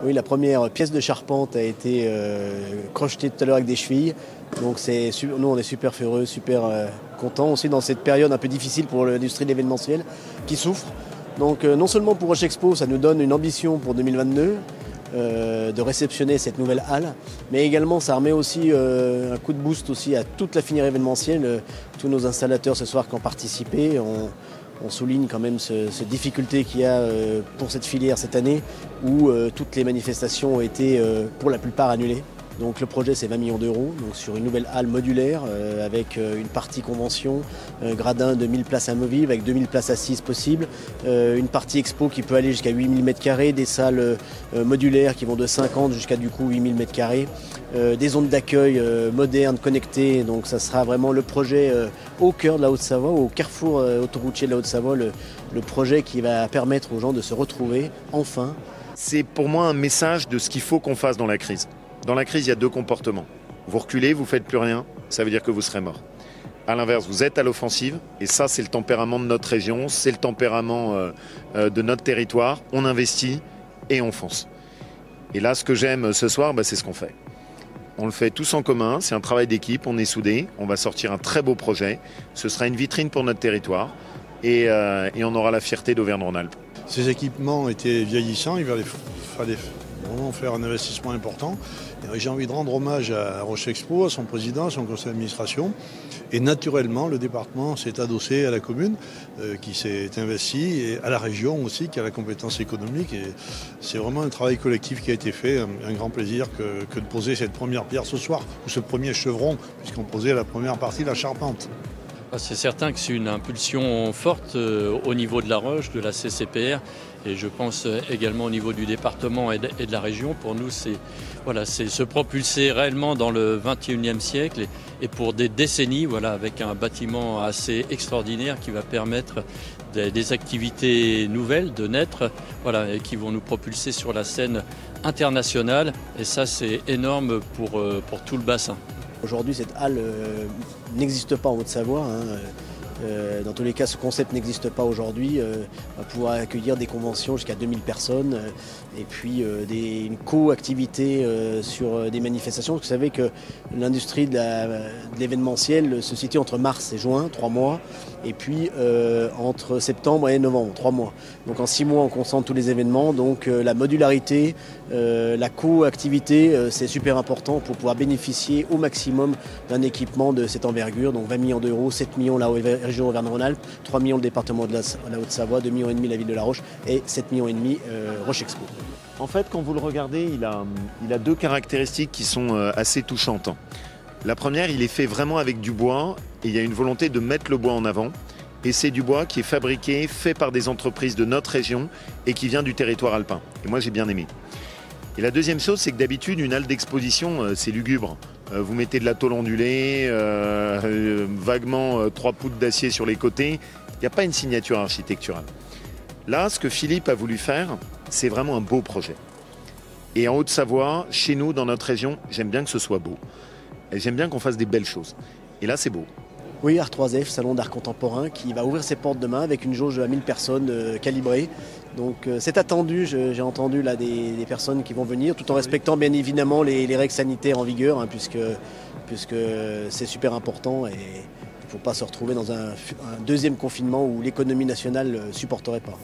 Oui, la première pièce de charpente a été crochetée tout à l'heure avec des chevilles. Donc nous on est super heureux, super contents aussi dans cette période un peu difficile pour l'industrie de l'événementiel qui souffre. Donc non seulement pour Roche Expo, ça nous donne une ambition pour 2022 de réceptionner cette nouvelle halle, mais également ça remet aussi un coup de boost aussi à toute la filière événementielle. Tous nos installateurs ce soir qui ont participé, on souligne quand même cette difficulté qu'il y a pour cette filière cette année où toutes les manifestations ont été pour la plupart annulées. Donc le projet c'est 20 millions d'euros sur une nouvelle halle modulaire avec une partie convention, gradin de 1000 places amovibles avec 2000 places assises possibles, une partie expo qui peut aller jusqu'à 8000 m², des salles modulaires qui vont de 50 jusqu'à du coup 8000 m², des zones d'accueil modernes, connectées. Donc ça sera vraiment le projet au cœur de la Haute-Savoie, au carrefour autoroutier de la Haute-Savoie, le projet qui va permettre aux gens de se retrouver enfin. C'est pour moi un message de ce qu'il faut qu'on fasse dans la crise. Dans la crise, il y a deux comportements. Vous reculez, vous ne faites plus rien, ça veut dire que vous serez mort. À l'inverse, vous êtes à l'offensive, et ça, c'est le tempérament de notre région, c'est le tempérament de notre territoire. On investit et on fonce. Et là, ce que j'aime ce soir, c'est ce qu'on fait. On le fait tous en commun, c'est un travail d'équipe, on est soudés, on va sortir un très beau projet. Ce sera une vitrine pour notre territoire, et on aura la fierté d'Auvergne-Rhône-Alpes. Ces équipements étaient vieillissants, il fallait vraiment faire un investissement important. Et j'ai envie de rendre hommage à Roche Expo, à son président, à son conseil d'administration. Et naturellement, le département s'est adossé à la commune qui s'est investie et à la région aussi qui a la compétence économique. Et c'est vraiment un travail collectif qui a été fait. Un grand plaisir que de poser cette première pierre ce soir, ou ce premier chevron, puisqu'on posait la première partie de la charpente. C'est certain que c'est une impulsion forte au niveau de la Roche, de la CCPR, et je pense également au niveau du département et de la région. Pour nous, c'est se propulser réellement dans le XXIe siècle et pour des décennies, avec un bâtiment assez extraordinaire qui va permettre des activités nouvelles de naître, et qui vont nous propulser sur la scène internationale. Et ça, c'est énorme pour tout le bassin. Aujourd'hui, cette halle n'existe pas en Haute-Savoie. Dans tous les cas, ce concept n'existe pas aujourd'hui. On va pouvoir accueillir des conventions jusqu'à 2000 personnes et puis une co-activité sur des manifestations. Vous savez que l'industrie de l'événementiel se situe entre mars et juin, 3 mois, et puis entre septembre et novembre, 3 mois. Donc en 6 mois, on concentre tous les événements. Donc la modularité, la co-activité, c'est super important pour pouvoir bénéficier au maximum d'un équipement de cette envergure. Donc 20 millions d'euros, 7 millions la région Auvergne-Rhône-Alpes, 3 millions le département de la Haute-Savoie, 2,5 millions la ville de La Roche et 7,5 millions Roche Expo. En fait, quand vous le regardez, il a deux caractéristiques qui sont assez touchantes. La première, il est fait vraiment avec du bois et il y a une volonté de mettre le bois en avant. Et c'est du bois qui est fabriqué, fait par des entreprises de notre région et qui vient du territoire alpin. Et moi, j'ai bien aimé. Et la deuxième chose, c'est que d'habitude, une halle d'exposition, c'est lugubre. Vous mettez de la tôle ondulée, vaguement 3 poutres d'acier sur les côtés. Il n'y a pas une signature architecturale. Là, ce que Philippe a voulu faire, c'est vraiment un beau projet. Et en Haute-Savoie, chez nous, dans notre région, j'aime bien que ce soit beau. Et j'aime bien qu'on fasse des belles choses. Et là, c'est beau. Oui, Art3F, salon d'art contemporain, qui va ouvrir ses portes demain avec une jauge à 1000 personnes calibrée. Donc c'est attendu, j'ai entendu là des personnes qui vont venir, tout en respectant bien évidemment les règles sanitaires en vigueur, puisque c'est super important et il ne faut pas se retrouver dans un deuxième confinement où l'économie nationale ne supporterait pas.